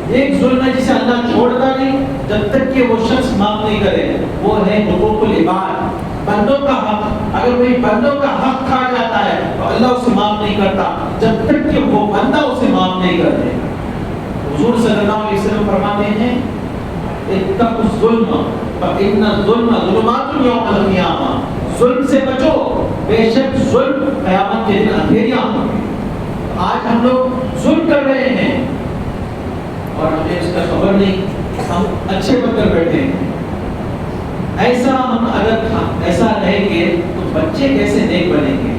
ایک ظلم ہے جسے اللہ چھوڑتا نہیں جب تک کہ وہ شخص معاف نہیں کرے، وہ ہے حقوق العباد، بندوں کا حق۔ اگر کوئی بندوں کا حق کھا جاتا ہے تو اللہ اسے معاف نہیں کرتا جب تک کہ وہ بندہ اسے معاف نہیں کرتے۔ حضور صلی اللہ علیہ وسلم فرماتے ہیں اتقوا الظلم فإن الظلم ظلمات یوم القیامہ، ظلم سے بچو، بے شک ظلم قیامت کے دن اندھیریاں ہوں گی۔ آج ہم لوگ ظلم کر رہے ہیں اور ہمیں اس کا خبر نہیں، ہم اچھے بن کر بیٹھے ہیں۔ ایسا ہم اگر ایسا رہیں گے تو بچے کیسے نیک بنیں گے؟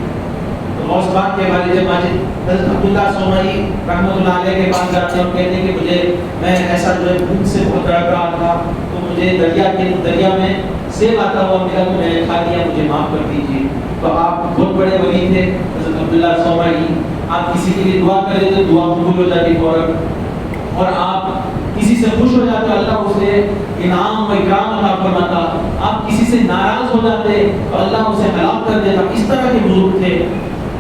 تو غوث پاک کے والد ماجد حضرت عبداللہ صومعی رحمۃ اللہ علیہ کے پاس جاتے ہیں اور کہتے ہیں کہ مجھے میں ایسا جو ہے بھوک سے بہت تڑپ رہا تھا، تو مجھے دریا میں سیب آتا ہوا ملا تو میں نے کھا لیا، مجھے معاف کر دیجیے۔ تو آپ بہت بڑے ولی تھے حضرت عبداللہ صومعی، آپ کسی کے لیے دعا کریں تو دعا قبول ہو جاتی فوراً، اور آپ کسی سے خوش ہو جاتے اللہ اسے انعام و اکرام عطا فرماتا، آپ کسی سے ناراض ہو جاتے تو اللہ اسے ہلاک کر دیتا. اس طرح کے بزرگ تھے.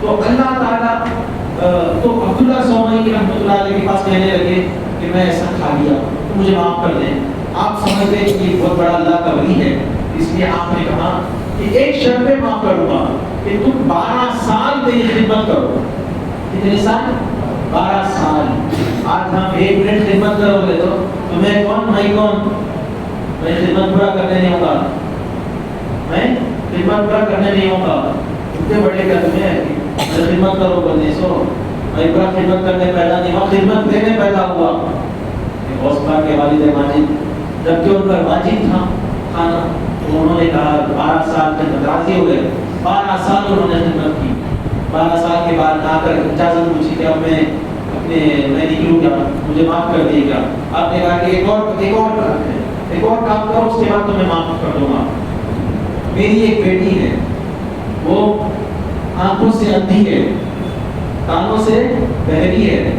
تو اللہ تعالیٰ تو عبداللہ سومئی رحمۃ اللہ علیہ کے پاس کہنے لگے کہ میں ایسا کھا لیا تو مجھے معاف کر دیں. آپ سمجھتے ہیں کہ یہ بہت بڑا اللہ کا ولی ہے، اس لیے آپ نے کہا کہ ایک شرط پہ معاف کروں گا کہ تم 12 سال میری خدمت کرو. کتنے سال؟ 12 سال. آج ہم 1 منٹ خدمت کرو گے تو تمہیں کون میں کون، میں خدمت پورا کرنے نہیں ہوگا، میں خدمت پورا کرنے نہیں ہوگا. اتنے بڑے قدم ہیں میں خدمت کرو بندے سو، میں پورا خدمت کرنے پیدا نہیں ہوا، خدمت دینے پیدا ہوا. غوث پاک کے والد ماجد جبکہ ان کا واجب تھا کھانا، تو انہوں نے کہا 12 سال تک راضی ہو گئے. 12 سال انہوں نے خدمت کی. 12 سال کے بعد آ کر اجازت پوچھی کہ اب میں نکلوں گا، مجھے معاف کر دیے گا. آپ نے کہا کہ ایک اور کام کرو، اس کے بعد تو میں معاف کر دوں گا. میری ایک بیٹی ہے، وہ آنکھوں سے اندھی ہے، کانوں سے بہری ہے،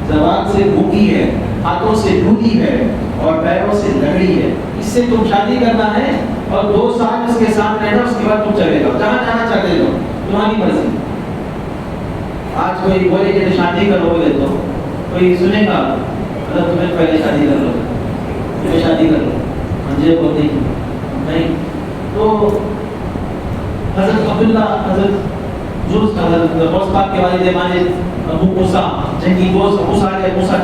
زبان سے گونگی ہے، ہاتھوں سے ڈولی ہے اور پیروں سے لگڑی ہے. اس سے تم شادی کرنا ہے اور 2 سال اس کے ساتھ رہنا، اس کے بعد تم چلے جاؤ جہاں جانا چاہتے جاؤ، تمہاری مرضی. آج کوئی بولے کہ شادی کرو گے تو کوئی سنے گا؟ مطلب تمہیں پہلے شادی کر لو، تمہیں شادی کر لو، مجھے بولتے نہیں. تو حضرت عبداللہ، حضرت غوث پاک کے والد ماجد ابو موسیٰ جنگی دوست، موسیٰ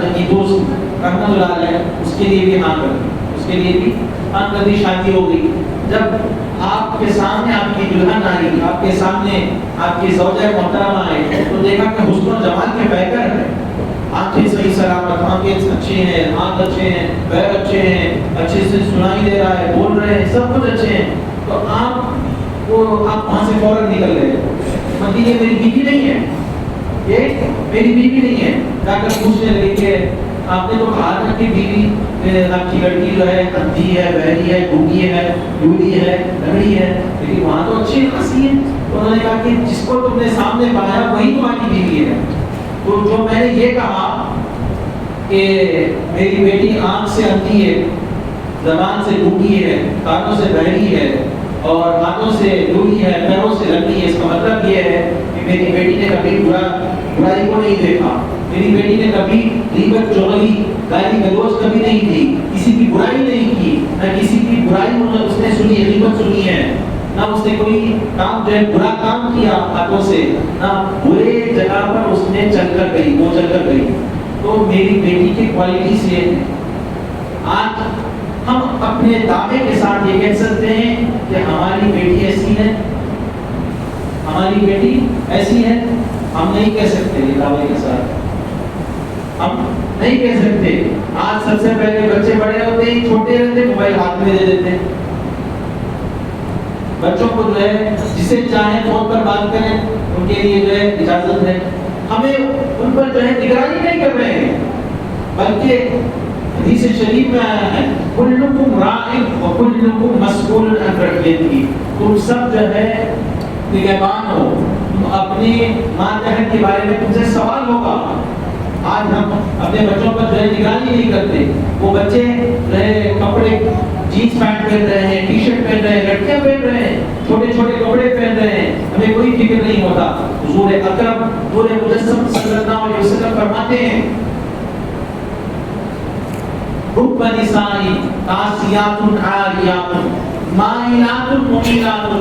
جنگی دوست رحمۃ اللہ علیہ، اس کے لیے بھی ہاں کر دی، اس کے لیے بھی ہاں کر دی. شادی ہو گئی. جب آپ کے سامنے آپ کی دلہن آئی، آپ کے سامنے آپ کی زوجہ محترمہ آئے تو دیکھا کہ حسن و جمال کے پیکر ہیں. آنکھیں صحیح سلامت، آنکھیں اچھے ہیں، ہاتھ اچھے ہیں، پیر اچھے ہیں، اچھے سے سنائی دے رہا ہے، بول رہے ہیں، سب کچھ اچھے ہیں. تو آپ وہاں سے فوراً نکل گئے. مطلب یہ میری بیوی نہیں ہے، یہ میری بیوی نہیں ہے. جا کر پوچھنے لگے کہ آپ نے تو کہا تھا کہ بیوی آپ کی لڑکی جو ہے اندھی ہے، بہری ہے، گونگی ہے، ڈولی ہے، لگڑی ہے، لیکن وہاں تو اچھی خاصی ہے. تو انہوں نے کہا کہ جس کو تم نے سامنے پایا وہی تمہاری بیوی ہے. تو جو میں نے یہ کہا کہ میری بیٹی آنکھ سے اندھی ہے، زبان سے گونگی ہے، کانوں سے بہری ہے اور ہاتھوں سے ڈولی ہے، پیروں سے لگڑی ہے، اس کا مطلب یہ ہے کہ میری بیٹی نے کبھی برائی کو نہیں دیکھا، میری بیٹی نے کبھی غیبت، چغلی، گالی گلوچ کبھی نہیں کی، کسی کی برائی نہیں کی، نہ کسی کی برائی اس نے سنی، غیبت سنی ہے، نہ اس نے کوئی کام جو ہے برا کام کیا ہاتھوں سے، نہ برے جگہ پر اس نے چل کر گئی، وہ چل کر گئی. تو میری بیٹی کی کوالٹی سے آج ہم اپنے دعوے کے ساتھ یہ کہہ سکتے ہیں کہ ہماری بیٹی ایسی ہے، ہماری بیٹی ایسی ہے. ہم نہیں کہہ سکتے یہ دعوے کے ساتھ، ہم نہیں کہہ سکتے. آج سب سے پہلے بچے بڑے ہوتے ہیں، چھوٹے رہتے موبائل ہاتھ میں دے دیتے ہیں. بچوں کو جو ہے جسے چاہیں فون پر بات کریں، ان کے لیے جو ہے اجازت ہے. ہمیں ان پر جو ہے نگرانی نہیں کر رہے ہیں، بلکہ حدیث شریف میں آیا ہے کلکم راع وکلکم مسئول عن رعیتہ. تم سب جو ہے نگہبان ہو، تم اپنے ماتحت کے بارے میں تم سے سوال ہوگا. آج ہم اپنے بچوں پر جو ہے نگرانی نہیں کرتے. وہ بچے جو ہے کپڑے جینس پینٹ پہن رہے ہیں، ٹی شرٹ پہن رہے ہیں، لڑکیاں پہن رہے ہیں، چھوٹے چھوٹے کپڑے پہن رہے ہیں، ہمیں کوئی فکر نہیں ہوتا. حضور اکرم نور مجسم صلی اللہ علیہ وسلم فرماتے ہیں رب نسائی قاسیات عاریات مائلات ممیلات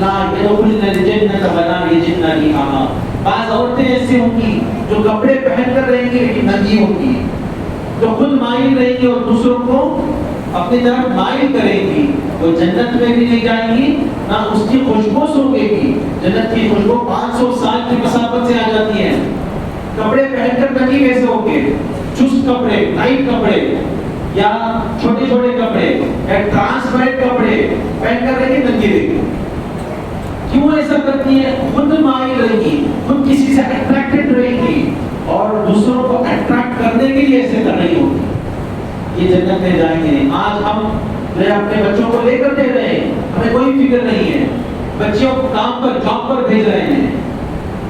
لا يدخلن الجنة ولا يجدن ريحها. بعض عورتیں ایسی ہوں گی جو کپڑے پہن کر رہیں گی لیکن ننگی ہوں گی، جو خود مائل رہیں گی اور دوسروں کو اپنی طرف مائل کریں گی، وہ جنت میں بھی نہیں جائیں گی، نہ اس کی خوشبو سونگے گی. جنت کی خوشبو 500 سال کی مسافت سے آ جاتی ہے. کپڑے پہن کر ننگی کیسے ہوگے؟ چست کپڑے، ٹائٹ کپڑے یا چھوٹے چھوٹے کپڑے یا ٹرانسپیرنٹ کپڑے پہن کر رہے گی، ننگی رہے گی. کیوں ایسا کرتی ہے؟ خود مائل رہے گی، خود کسی سے اٹریکٹڈ رہے گی اور دوسروں کو اٹریکٹ کرنے کے لیے ایسے کر رہی ہوگی. یہ جنت میں جائیں گے. آج ہم جو اپنے بچوں کو لے کر دے رہے ہیں، ہمیں کوئی فکر نہیں ہے. بچوں کو کام پر، جاب پر بھیج رہے ہیں،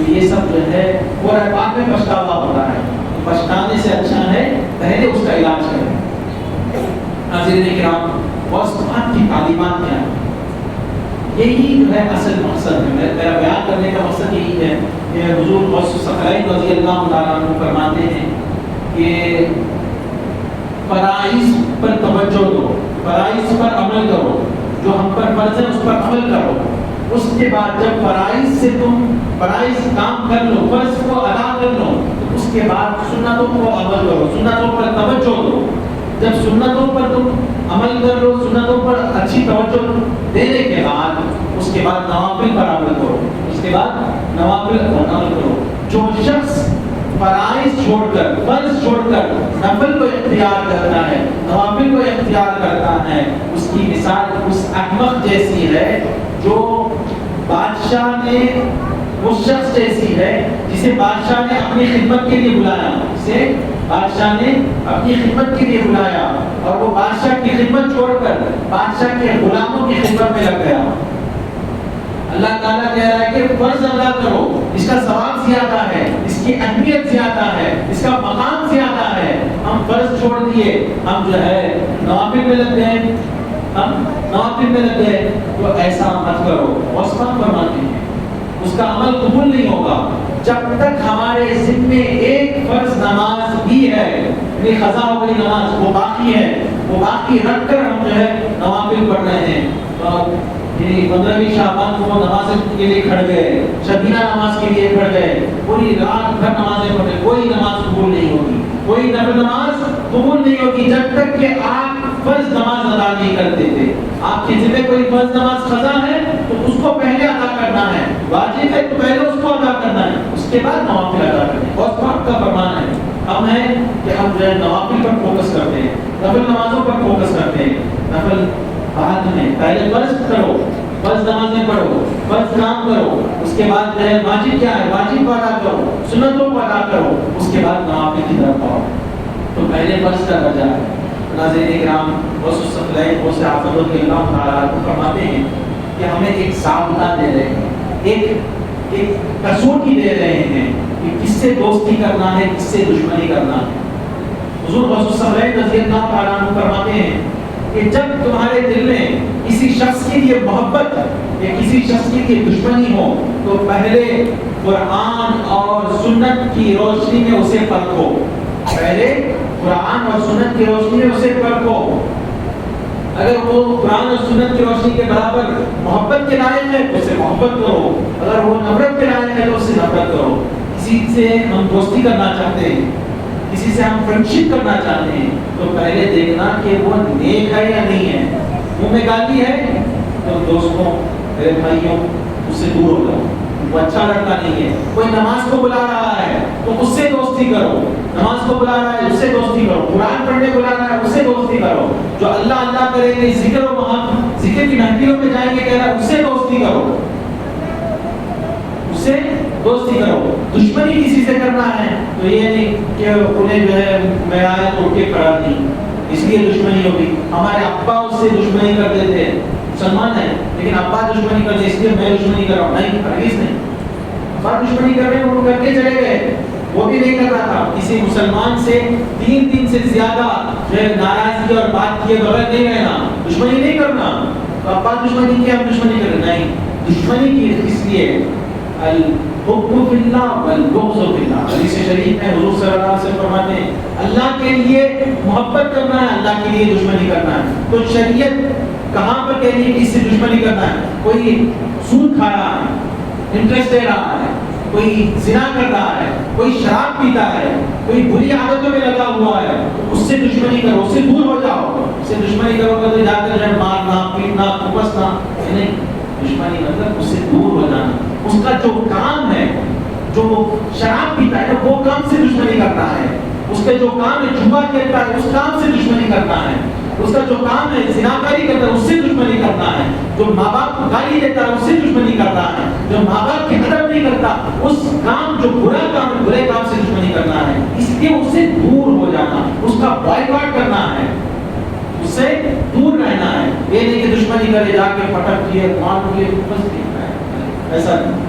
تو یہ سب جو ہے اور بعد میں پچھتاوا ہوتا ہے. پچھتانے سے اچھا ہے پہلے اس کا علاج کریں. حاضرین کرام، وصفات کی تعلیمات کیا ہیں؟ یہی جو ہے اصل مقصد ہے. میرا بیان کرنے کا مقصد یہی ہے کہ حضور غوث الثقلین رضی اللہ تعالیٰ عنہ فرماتے ہیں کہ فرائض پر توجہ دو، فرائض پر عمل کرو، جو ہم پر فرض ہے اس پر عمل کرو. اس کے بعد جب فرائض سے تم فرائض کام کر لو، فرض کو ادا کر لو، تو اس کے بعد سنتوں کو عمل کرو، سنتوں پر توجہ دو. جب سنتوں پر تم عمل کر لو، سنتوں پر اچھی توجہ دینے کے بعد اس کے بعد نوافل پر عمل کرو، اس کے بعد نوافل پر عمل کرو. جو شخص فرائض چھوڑ کر، فرض چھوڑ کر نفل کو اختیار کرتا ہے، نوافل کو اختیار کرتا ہے، اس کی مثال اس احمق جیسی ہے جو بادشاہ نے، اس شخص جیسی ہے جسے بادشاہ نے اپنی خدمت کے لیے بلایا، جسے بادشاہ نے اپنی خدمت کے لیے بلایا اور وہ بادشاہ کی خدمت چھوڑ کر بادشاہ کے غلاموں کی خدمت میں لگ گیا. اللہ تعالیٰ کہہ رہا ہے کہ فرض ادا کرو، اس کا ثواب زیادہ ہے، اس کی اہمیت زیادہ ہے، اس کا مقام زیادہ ہے. ہم فرض چھوڑ دیے، ہم جو ہے نوافل میں لگ گئے، ہم نوافل میں لگ گئے. تو ایسا مت کرو. عثمان فرماتے ہیں اس کا عمل قبول نہیں ہوگا جب تک ہمارے ذمے ایک فرض نماز بھی ہے، یعنی قضا ہو گئی نماز، وہ باقی ہے، وہ باقی رکھ کر ہم جو ہے نوافل پڑھ رہے ہیں. 15ویں شعبان کو نماز کے لیے کھڑ گئے، شبینہ نماز کے لیے کھڑ گئے، پوری رات بھر نمازیں پڑھ رہے، کوئی نماز قبول نہیں ہوگی، کوئی نفل نماز قبول نہیں ہوگی جب تک کہ آپ فرض نماز ادا نہیں کرتے تھے. آپ کے ذمہ کوئی فرض نماز قضا ہے تو اس کو پہلے ادا کرنا ہے، واجب ہے تو پہلے اس کو ادا کرنا ہے، اس کے بعد نوافل ادا کرنا ہے. اور وقت کا فرمان ہے، ہم ہے کہ ہم جو ہے نوافل پر فوکس کرتے ہیں، نفل نمازوں پر فوکس کرتے ہیں. نفل بعد میں، پہلے فرض کرو، فرض نمازیں پڑھو، فرض کام کرو، اس کے بعد جو ہے واجب کیا ہے، واجب کو ادا کرو، سنتوں کو ادا کرو، اس کے بعد نوافل کی طرف آؤ. تو پہلے فرض کا درجہ ہے. ناظرین کرام، غوث الثقلین غوث اعظم رضی اللہ تعالیٰ عنہ فرماتے ہیں کہ ہمیں ایک ضابطہ دے رہے ہیں، ایک کسوٹی دے رہے ہیں کہ کس سے دوستی کرنا ہے، کس سے دشمنی کرنا ہے. حضور غوث الثقلین رضی اللہ تعالیٰ عنہ فرماتے ہیں کہ جب تمہارے دل میں کسی شخص کے لیے محبت یا کسی شخص کے لیے دشمنی ہو تو پہلے قرآن اور سنت کی روشنی میں اسے پرکھو. پہلے قرآن اور سنت کی روشنی میں اسے پرکھو. اگر وہ قرآن اور سنت کی روشنی کے برابر محبت کے لائق ہے تو اسے محبت کرو، اگر وہ نفرت کے لائق ہے تو اسے نفرت کرو. کسی سے ہم دوستی کرنا چاہتے ہیں، کسی سے ہم فرینڈشپ کرنا چاہتے ہیں تو پہلے دیکھنا کہ وہ نیک ہے یا نہیں ہے. منہ میں گالی ہے تو دوستوں، میرے بھائیوں، اس سے دور ہو جاؤ، وہ اچھا لڑکا نہیں ہے. کوئی نماز کو بلا رہا ہے تو اس سے دوستی کرو، نماز کو بلا رہا ہے اس سے دوستی کرو، قرآن پڑھنے بلا رہا ہے اس سے دوستی کرو. جو اللہ اللہ کریں گے، ذکر و ذکر کی محفلوں میں جائیں گے کہہ رہا ہے اس سے دوستی کرو، اس سے دوستی کرو. دشمنی کسی سے کرنا ہے تو یہ نہیں کہ انہیں جو ہے میں آیا تو اٹھ کے کھڑا نہیں، اس لیے دشمنی ہوگی. ہمارے ابا اس سے دشمنی کرتے تھے، مسلمان ہے لیکن ابا دشمنی کرتے اس لیے میں دشمنی کر رہا ہوں، نہیں، ہرگز نہیں. ابا دشمنی کر رہے ہیں، وہ کر کے چلے گئے، وہ بھی نہیں کر رہا تھا. کسی مسلمان سے 3 دن سے زیادہ جو ہے ناراضگی اور بات کیے بغیر نہیں رہنا، دشمنی نہیں کرنا. تو ابا دشمنی کی ہم دشمنی کریں، نہیں، دشمنی کی اس لیے الحب فی اللہ والبغض فی اللہ. حدیث شریف میں حضور صلی اللہ علیہ وسلم فرماتے ہیں اللہ کے لیے محبت کرنا ہے، اللہ کے لیے دشمنی کرنا ہے. تو شریعت کہاں پر کہہ رہی ہے کہ اس سے دشمنی کرنا ہے؟ کوئی سود کھا رہا ہے، انٹرسٹ دے رہا ہے، کوئی زنا کر رہا ہے، کوئی شراب پیتا ہے، کوئی بری عادتوں میں لگا ہوا ہے، تو اس سے دشمنی کرو، اس سے دور ہو جاؤ. اس سے دشمنی کرو گے تو جا کر مارنا، پیٹنا، کپسنا، نہیں. دشمنی مطلب اس سے دور ہو جانا. اس کا جو کام ہے، جو شراب پیتا ہے وہ کام سے دشمنی کرنا ہے. اس کا جو کام ہے جوا کھیلتا ہے اس کام سے دشمنی کرنا ہے. اس کا جو کام ہے زناکاری کرتا ہے اس سے دشمنی کرنا ہے. جو ماں باپ کو گالی دیتا ہے اس سے دشمنی کرنا ہے. جو ماں باپ کی ادب نہیں کرتا اس کام، جو برا کام ہے برے کام سے دشمنی کرنا ہے. اس لیے اس سے دور ہو جانا، اس کا بائیکاٹ کرنا ہے، اس سے دور رہنا ہے. یہ نہیں کہ دشمنی کرے جا کے پٹک دیے، مار دیے، بس ایسا نہیں.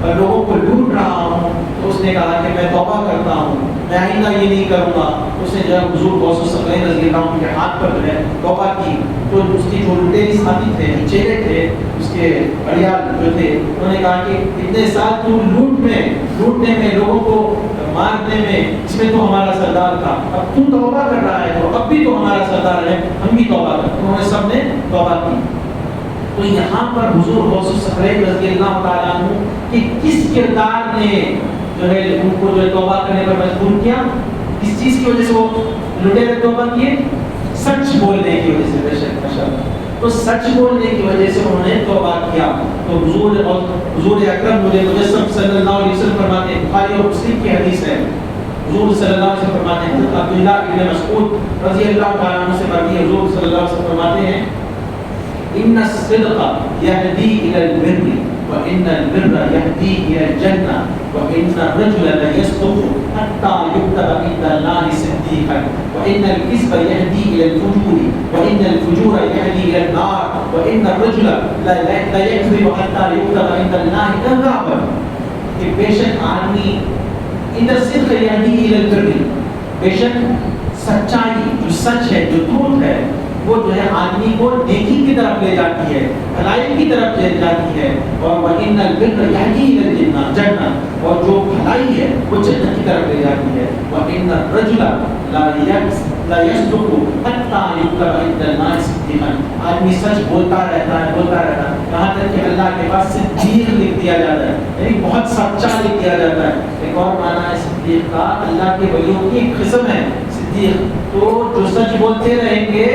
اور لوگوں کو لوٹ رہا ہوں، تو اس نے کہا کہ میں توبہ کرتا ہوں، میں آئندہ یہ نہیں کروں گا۔ اس نے جو ہے حضور غوث الثقلین رضی اللہ عنہ کے ہاتھ پر جو ہے توبہ کی۔ تو اس کی جو لٹیری ساتھی تھے، جو چہرے تھے، اس کے اڑیال جو تھے، انہوں نے کہا کہ اتنے سال تو لوٹنے میں لوگوں کو مارنے میں، اس میں تو ہمارا سردار تھا، اب تو توبہ کر رہا ہے تو اب بھی تو ہمارا سردار ہے، ہم بھی توبہ کرتے۔ انہوں نے سب نے توبہ کی۔ تو یہاں پر حضور غوث الثقلین رضی اللہ تعالیٰ عنہ کہ کس کردار نے جو ہے ان کو جو ہے توبہ کرنے پر مجبور کیا، کس چیز کی وجہ سے وہ لٹیرے توبہ کیے؟ سچ بولنے کی وجہ سے۔ بے شک ماشاءاللہ، تو سچ بولنے کی وجہ سے انہوں نے توبہ کیا۔ تو حضور اکرم مجسم صلی اللہ علیہ وسلم فرماتے ہیں، بخاری اور مسلم کی حدیث ہے، حضور صلی اللہ علیہ وسلم فرماتے ہیں، حضرت عبداللہ ابن مسعود رضی اللہ تعالیٰ عنہ سے مروی ہے، حضور صلی اللہ علیہ وسلم فرماتے ہیں، ان الصدق يهدي الى البر وان البر يهدي الى الجنه وان الرجل لا يصدق حتى يكتب عند الله صديقا وان الكذب يهدي الى الفجور وان الفجور يهدي الى النار وان الرجل لا يكذب حتى يكتب عند الله كذابا۔ کہ بے شک آدمی ان الصدق يهدي الى البر، بے شک سچائی جو سچ ہے، جو ٹروت ہے، وہ جو ہے آدمی کو نیکی کی طرف لے جاتی ہے، بھلائی کی طرف لے جاتی ہے، اور وَإِنَّ الْبِرَّ يَهْدِي إِلَى الْجَنَّةِ، اور جو بھلائی ہے وہ جنت کی طرف لے جاتی ہے۔ وَإِنَّ الرَّجُلَ لَا يَصْدُقُ حَتَّى يُكْتَبَ عِندَ اللَّهِ صِدِّيقًا، آدمی سچ بولتا رہتا ہے یہاں تک کہ اللہ کے پاس صدیق لکھ دیا جاتا ہے، یعنی بہت سچا لکھ دیا جاتا ہے۔ ایک اور معنی ہے صدیق کا، اللہ کے ولیوں کی ایک قسم ہے صدیق۔ تو جو سچ بولتے رہیں گے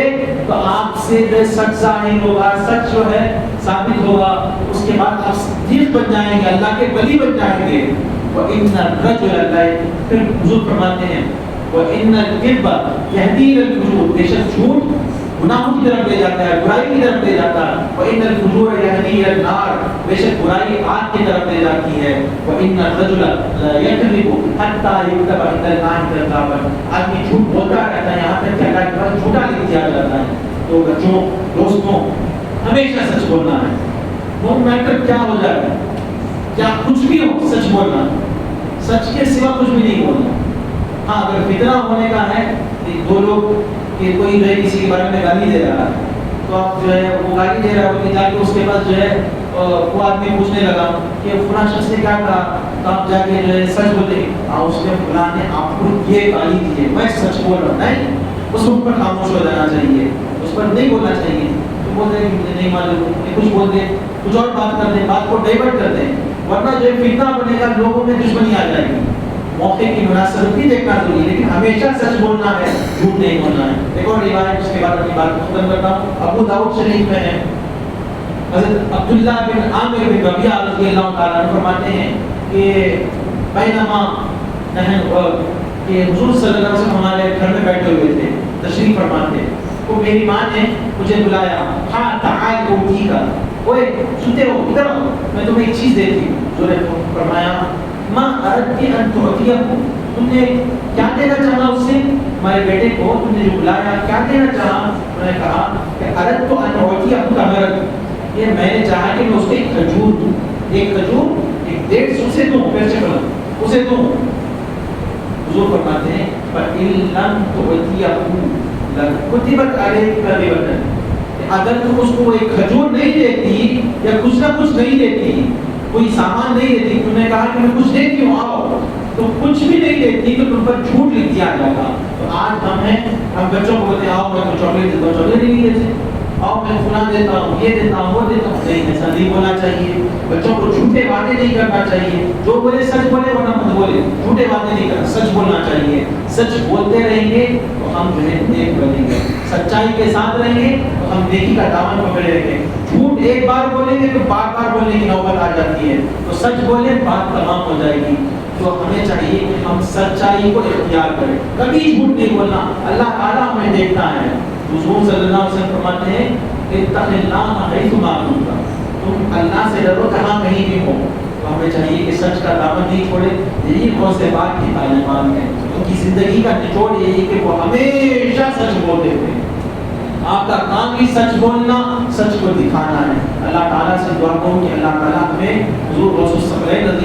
تو آپ سے جو سچ ظاہر ہوگا، سچ جو ہے ثابت ہوگا، اس کے بعد آپ صدیق بن جائیں گے، اللہ کے ولی بن جائیں گے۔ وَإِنَّ الرَّجُلَ لَا، پھر حضور فرماتے ہیں وَإِنَّ الْكِذْبَ يَهْدِي إِلَى الْفُجُورِ، بے شک جھوٹ گناہوں کی طرف لے جاتا ہے، برائی کی طرف لے جاتا ہے۔ وَإِنَّ الْفُجُورَ يَهْدِي إِلَى النَّارِ، بے شک برائی آگ کی طرف لے جاتی ہے۔ وَإِنَّ الرَّجُلَ لَا يَكْذِبُ حَتَّى يُكْتَبَ عِندَ اللَّهِ كَذَّابًا، آدمی جھوٹ بولتا رہتا ہے یہاں تک کہ اللہ کے پاس جھوٹا لکھ دیا جاتا ہے۔ تو بچوں، دوستوں، ہمیشہ سچ بولنا ہے، نو میٹر کیا ہو جائے، کیا کچھ بھی ہو، سچ بولنا، سچ کے سوا کچھ بھی نہیں بولنا۔ ہاں اگر فتنہ ہونے کا ہے، دو لوگ کہ کوئی جو ہے کسی کے بارے میں گالی دے رہا ہے، تو آپ جو ہے وہ گالی دے رہا ہے، جا کے اس کے پاس جو ہے وہ آدمی پوچھنے لگا کہ فلاں شخص نے کیا کہا، تو آپ جا کے جو ہے سچ بولتے ہیں، اس نے فلاں نے آپ کو یہ گالی دی ہے، میں سچ بول رہا ہوں، نہیں، اس پر خاموش ہو جانا چاہیے، اس پر نہیں بولنا چاہیے۔ تو بولتے ہیں کہ مجھے نہیں معلوم، کچھ بول دیں، کچھ اور بات کر دیں، بات کو ڈائیورٹ کر دیں، ورنہ جو ہے فتنہ بنے گا، لوگوں میں دشمنی آ جائے گی۔ موقع کی مناسبت بھی دیکھنا ضروری ہے، لیکن ہمیشہ سچ بولنا ہے، جھوٹ نہیں بولنا ہے۔ ایک اور روایت، اس کے بعد اپنی بات کو ختم کرتا ہوں، ابو داؤد شریف میں ہے، حضرت عبداللہ بن عامر بن ربیعہ رضی اللہ تعالیٰ عنہ فرماتے ہیں کہ بینما کہ حضور صلی اللہ علیہ وسلم ہمارے گھر میں بیٹھے ہوئے تھے، تشریف فرماتے، تو میری ماں نے مجھے بلایا، ہاں تعال اوٹھی کا، اوے سنتے ہو، ادھر آؤ، میں تمہیں ایک چیز دیتی ہوں۔ حضور نے فرمایا ماں اردتی ان تعطیہ، تم نے کیا دینا چاہا اس سے، ہمارے بیٹے کو تم نے جو بلایا کیا دینا چاہا؟ انہوں نے کہا کہ اردت ان اعطیہ تمرت، یہ میں نے چاہا کہ میں اس کو ایک کھجور دوں، ایک کھجور، ایک ڈیٹس اسے دوں، پھر سے بولو اسے دوں۔ حضور فرماتے ہیں فَإِن لَمْ تُعْطِيَهُ لَكُتِبَتْ عَلَيْكَ كَذِبَةً، اگر تم اس کو ایک کھجور نہیں دیتی یا کچھ نہ کچھ نہیں دیتی، کوئی سامان نہیں دیتی، تم نے کہا کہ میں کچھ دیتی ہوں آؤ، تو کچھ بھی نہیں دیتی تو تم پر جھوٹ لکھ دیا جائے گا۔ تو آج ہم بچوں کو بولتے ہیں آؤ میں تو چاکلیٹ دیتا ہوں، چاکلیٹ نہیں دیتے، آؤ میں فلاں دیتا ہوں، یہ دیتا ہوں، وہ دیتا ہوں، نہیں، ایسا نہیں بولنا چاہیے۔ بچوں کو جھوٹے وعدے نہیں کرنا چاہیے، جو بولے سچ بولے ورنہ مت بولے، جھوٹے وعدے نہیں کرنا، سچ بولنا چاہیے۔ سچ بولتے رہیں گے تو ہم جو ہے نیک بنیں گے، سچائی کے ساتھ رہیں گے تو ہم نیکی کا دامن پکڑے رہیں گے۔ جھوٹ ایک بار بولیں گے تو بار بار بولنے کی نوبت آ جاتی ہے، تو سچ بولیں بات تمام ہو جائے گی۔ تو ہمیں چاہیے کہ ہم سچائی کو اختیار کریں، کبھی جھوٹ نہیں بولنا، اللہ تعالیٰ ہمیں دیکھتا ہے۔ حضور صلی اللہ علیہ وسلم فرماتے ہیں اتق اللہ حیثما کنت، تم اللہ سے ڈرو جہاں کہیں بھی ہو۔ تو ہمیں چاہیے کہ سچ کا دامن نہیں چھوڑے، یہی غوث پاک کی تعلیمات ہیں، ان کی زندگی کا نچوڑ یہی کہ وہ ہمیشہ سچ بولتے تھے۔ آپ کا کام بھی سچ بولنا، سچ کو دکھانا ہے۔ اللہ تعالیٰ سے دعا کروں کہ اللہ تعالیٰ ہمیں حضور غوث الثقلین رضی